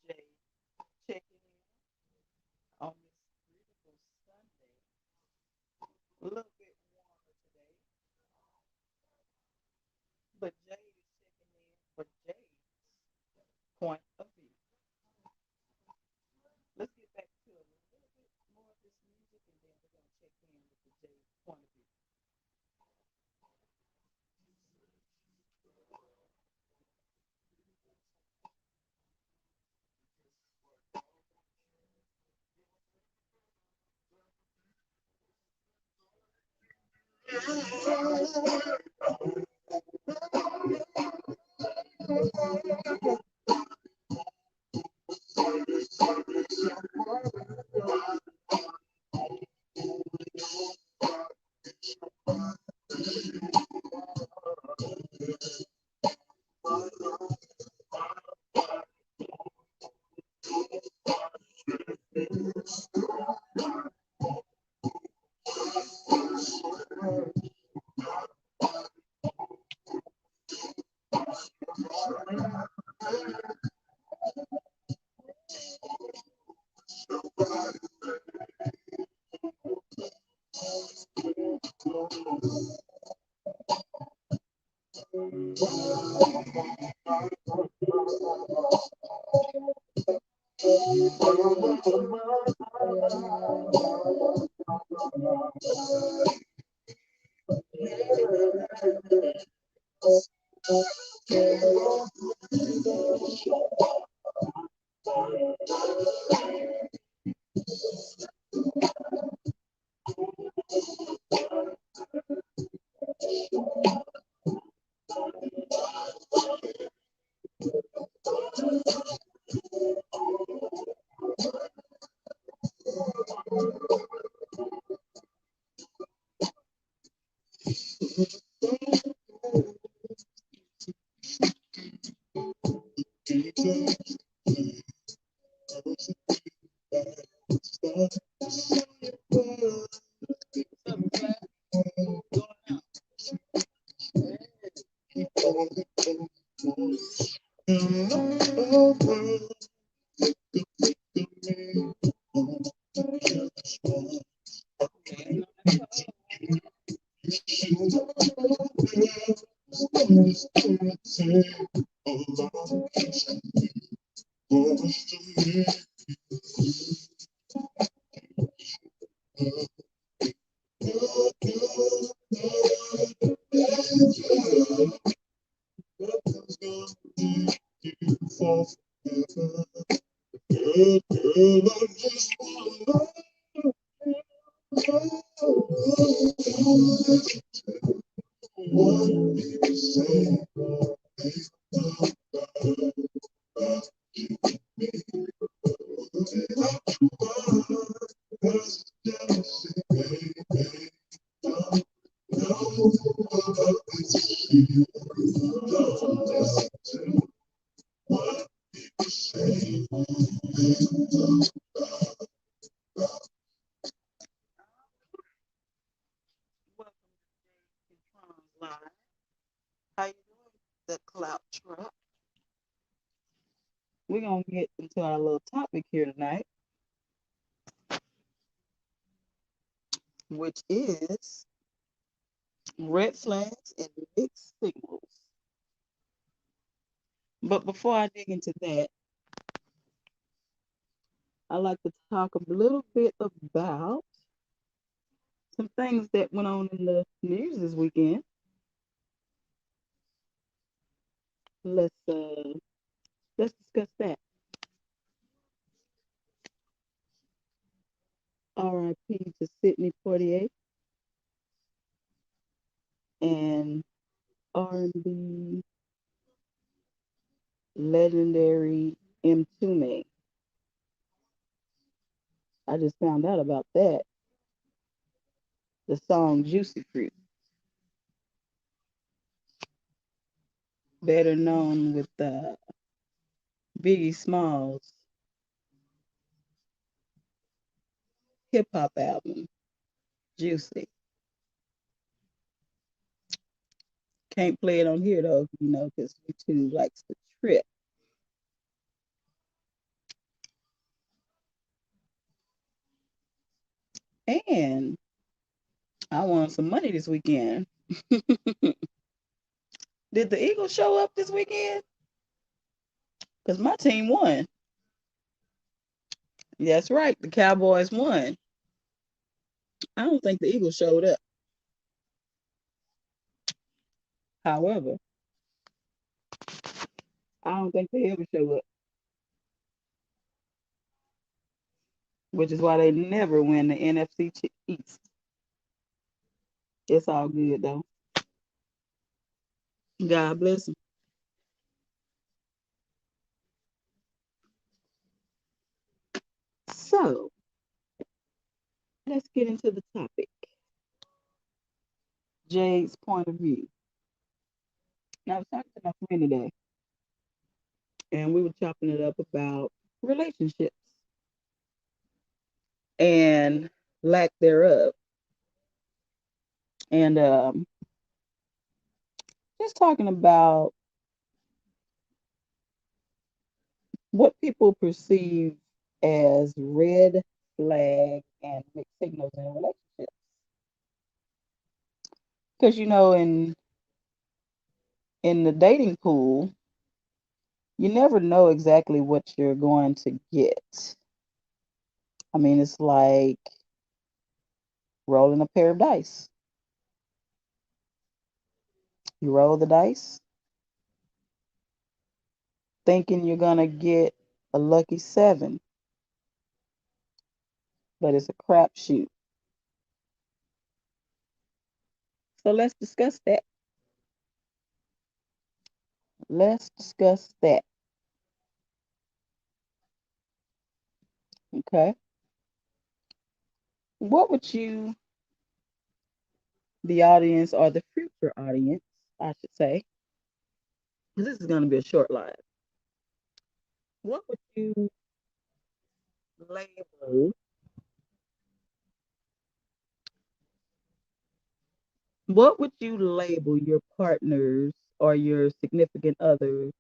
Jade checking in on this beautiful Sunday. A little bit warmer today, but Jade is checking in for Jade's point of view. Let's get back to a little bit more of this music, and then we're going to check in with the Jade point of view. Welcome to Tron's Live. How you doing, the Clout Truck? We're gonna get into our little topic here tonight, which is red flags and mixed signals. But before I dig into that, I like to talk a little bit about some things that went on in the news this weekend. Let's uh let's discuss that. R.I.P. to Sidney Poitier and R&B legendary M2. I just found out about that. The song Juicy Fruit, better known with Biggie Smalls' hip hop album, Juicy. Can't play it on here though, because YouTube likes to trip. And I won some money this weekend. Did the Eagles show up this weekend? Because my team won. That's right, the Cowboys won. I don't think the Eagles showed up. However, I don't think they ever show up, which is why they never win the NFC East. It's all good though. God bless them. So let's get into the topic. Jade's point of view. Now I was talking to my friend today, and we were chopping it up about relationships and lack thereof, and just talking about what people perceive as red flag and mixed signals in relationships. Because in the dating pool, you never know exactly what you're going to get. I mean, it's like rolling a pair of dice. You roll the dice, thinking you're going to get a lucky 7, but it's a crapshoot. So let's discuss that. Let's discuss that. Okay. What would you, the audience or the future audience, I should say, because this is going to be a short live, what would you label what would you label your partners or your significant others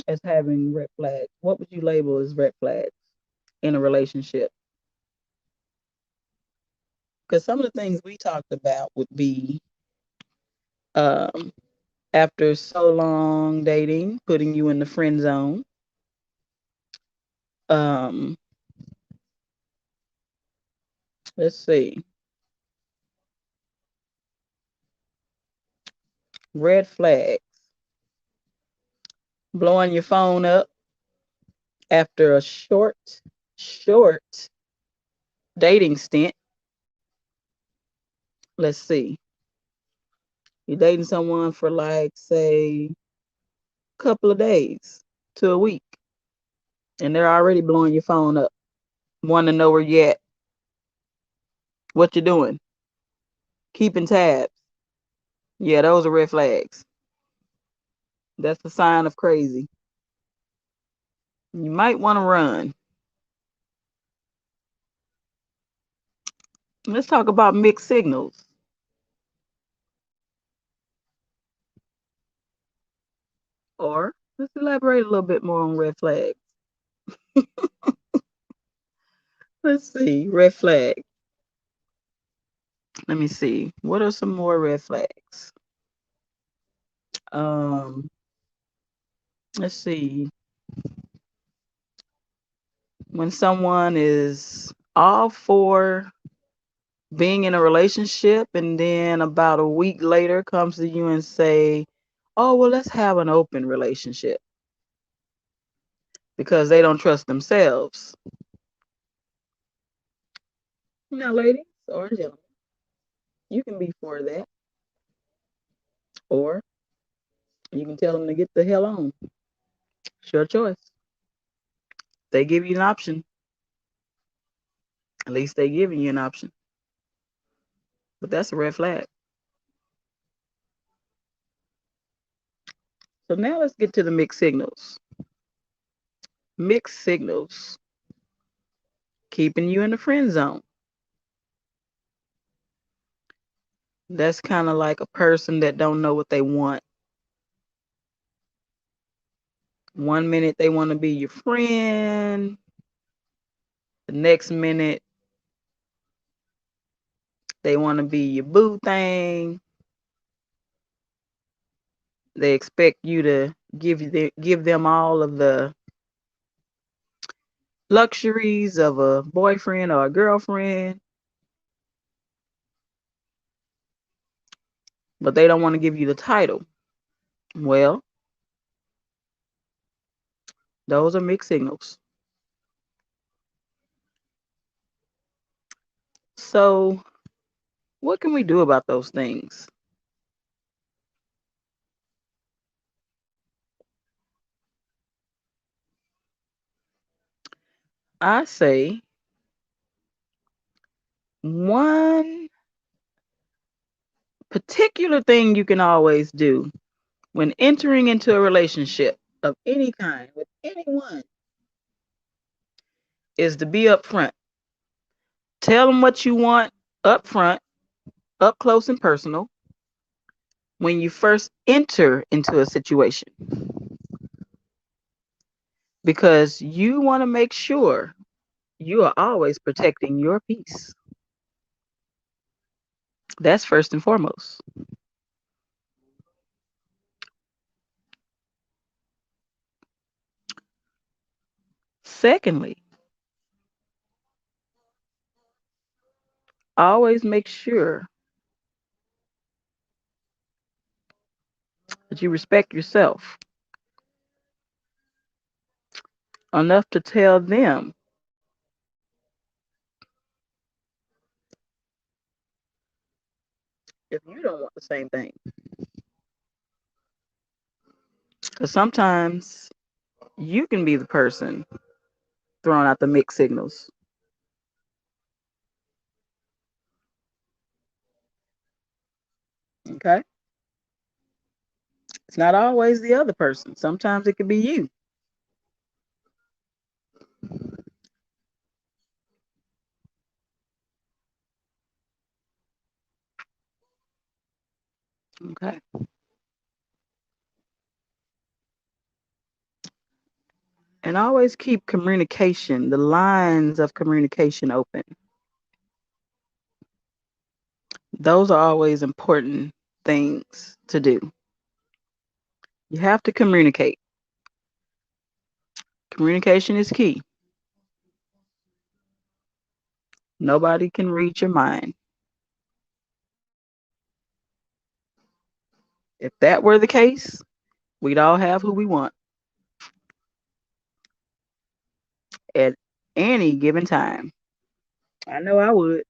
as having red flags? What would you label as red flags in a relationship? Because some of the things we talked about would be um, after so long dating, putting you in the friend zone. Um, let's see. Red flags. Blowing your phone up after a short dating stint. Let's see. You're dating someone for like, say, a couple of days to a week, and they're already blowing your phone up, wanting to know where you at, what you're doing, keeping tabs. Yeah, those are red flags. That's the sign of crazy. You might want to run. Let's talk about mixed signals. Or let's elaborate a little bit more on red flags. Let's see, red flag. Let me see. What are some more red flags? Um, let's see. When someone is all for being in a relationship and then about a week later comes to you and say, "Oh, well, let's have an open relationship," because they don't trust themselves. Now, ladies or gentlemen, you can be for that, or you can tell them to get the hell on. It's your choice. They give you an option. At least they giving you an option. But that's a red flag. So now let's get to the mixed signals. Mixed signals keeping you in the friend zone. That's kind of like a person that don't know what they want. One minute they want to be your friend. The next minute they want to be your boo thing. They expect you to give them all of the luxuries of a boyfriend or a girlfriend, but they don't want to give you the title. Well, those are mixed signals. So, what can we do about those things? I say one particular thing you can always do when entering into a relationship of any kind with anyone is to be upfront. Tell them what you want up front, up close and personal when you first enter into a situation, because you want to make sure you are always protecting your peace. That's first and foremost. Secondly, always make sure that you respect yourself enough to tell them if you don't want the same thing. Because sometimes you can be the person throwing out the mixed signals. Okay? It's not always the other person. Sometimes it could be you. Okay? And always keep communication, the lines of communication open. Those are always important things to do. You have to communicate. Communication is key. Nobody can read your mind. If that were the case, we'd all have who we want at any given time. I know I would.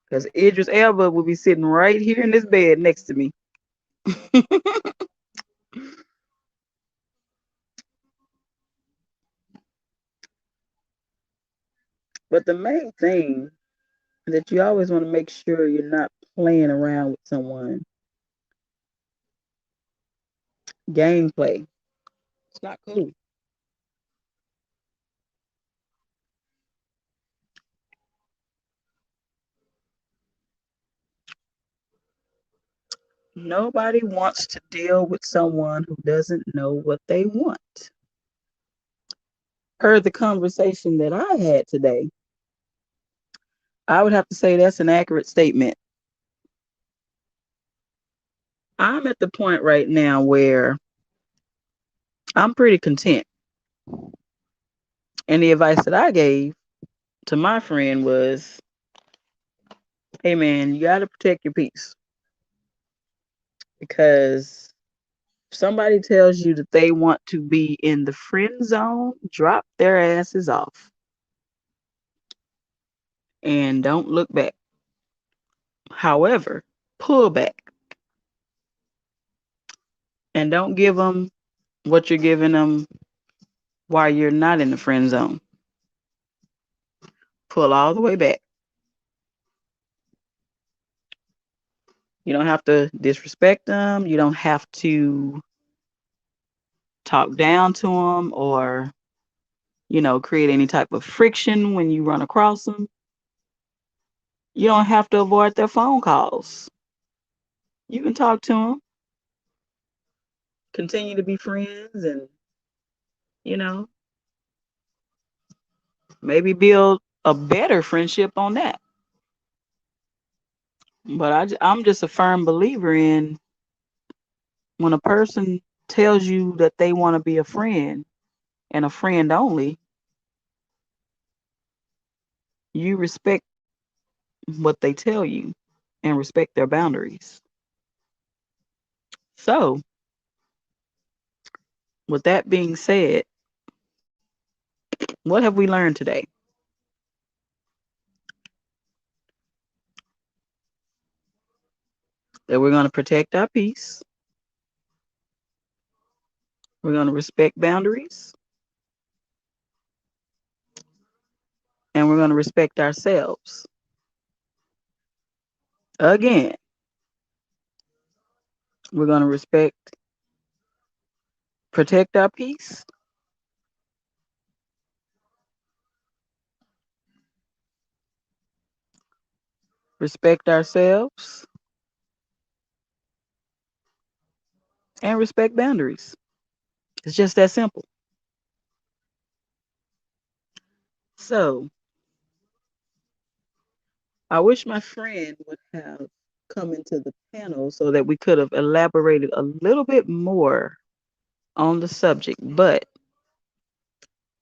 Because Idris Elba would be sitting right here in this bed next to me. But the main thing that you always want to make sure you're not playing around with someone. Gameplay. It's not cool. Nobody wants to deal with someone who doesn't know what they want. Per the conversation that I had today, I would have to say that's an accurate statement. I'm at the point right now where I'm pretty content. And the advice that I gave to my friend was, hey man, you got to protect your peace. Because if somebody tells you that they want to be in the friend zone, drop their asses off and don't look back. However, pull back and don't give them what you're giving them while you're not in the friend zone. Pull all the way back. You don't have to disrespect them. You don't have to talk down to them or, create any type of friction when you run across them. You don't have to avoid their phone calls. You can talk to them, continue to be friends, and, you know, maybe build a better friendship on that. But I'm just a firm believer in when a person tells you that they want to be a friend and a friend only, you respect what they tell you and respect their boundaries. So, with that being said, what have we learned today? That we're going to protect our peace, we're going to respect boundaries, and we're going to respect ourselves. Again, we're going to protect our peace, respect ourselves, and respect boundaries. It's just that simple. So, I wish my friend would have come into the panel so that we could have elaborated a little bit more on the subject, but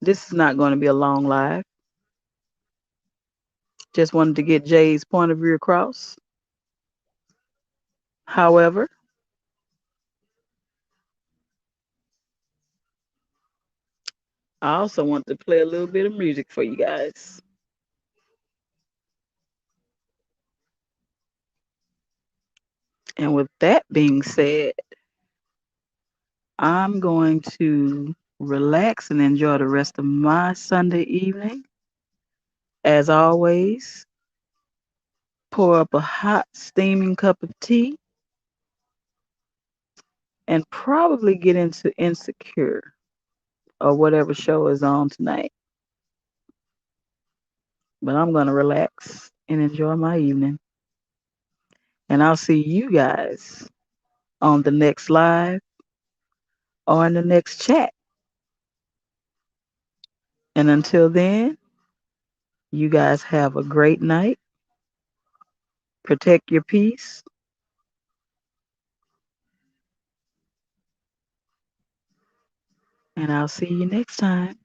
this is not going to be a long live. Just wanted to get Jade's point of view across. However, I also want to play a little bit of music for you guys. And with that being said, I'm going to relax and enjoy the rest of my Sunday evening. As always, pour up a hot, steaming cup of tea and probably get into Insecure or whatever show is on tonight. But I'm going to relax and enjoy my evening. And I'll see you guys on the next live or in the next chat. And until then, you guys have a great night. Protect your peace. And I'll see you next time.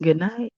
Good night.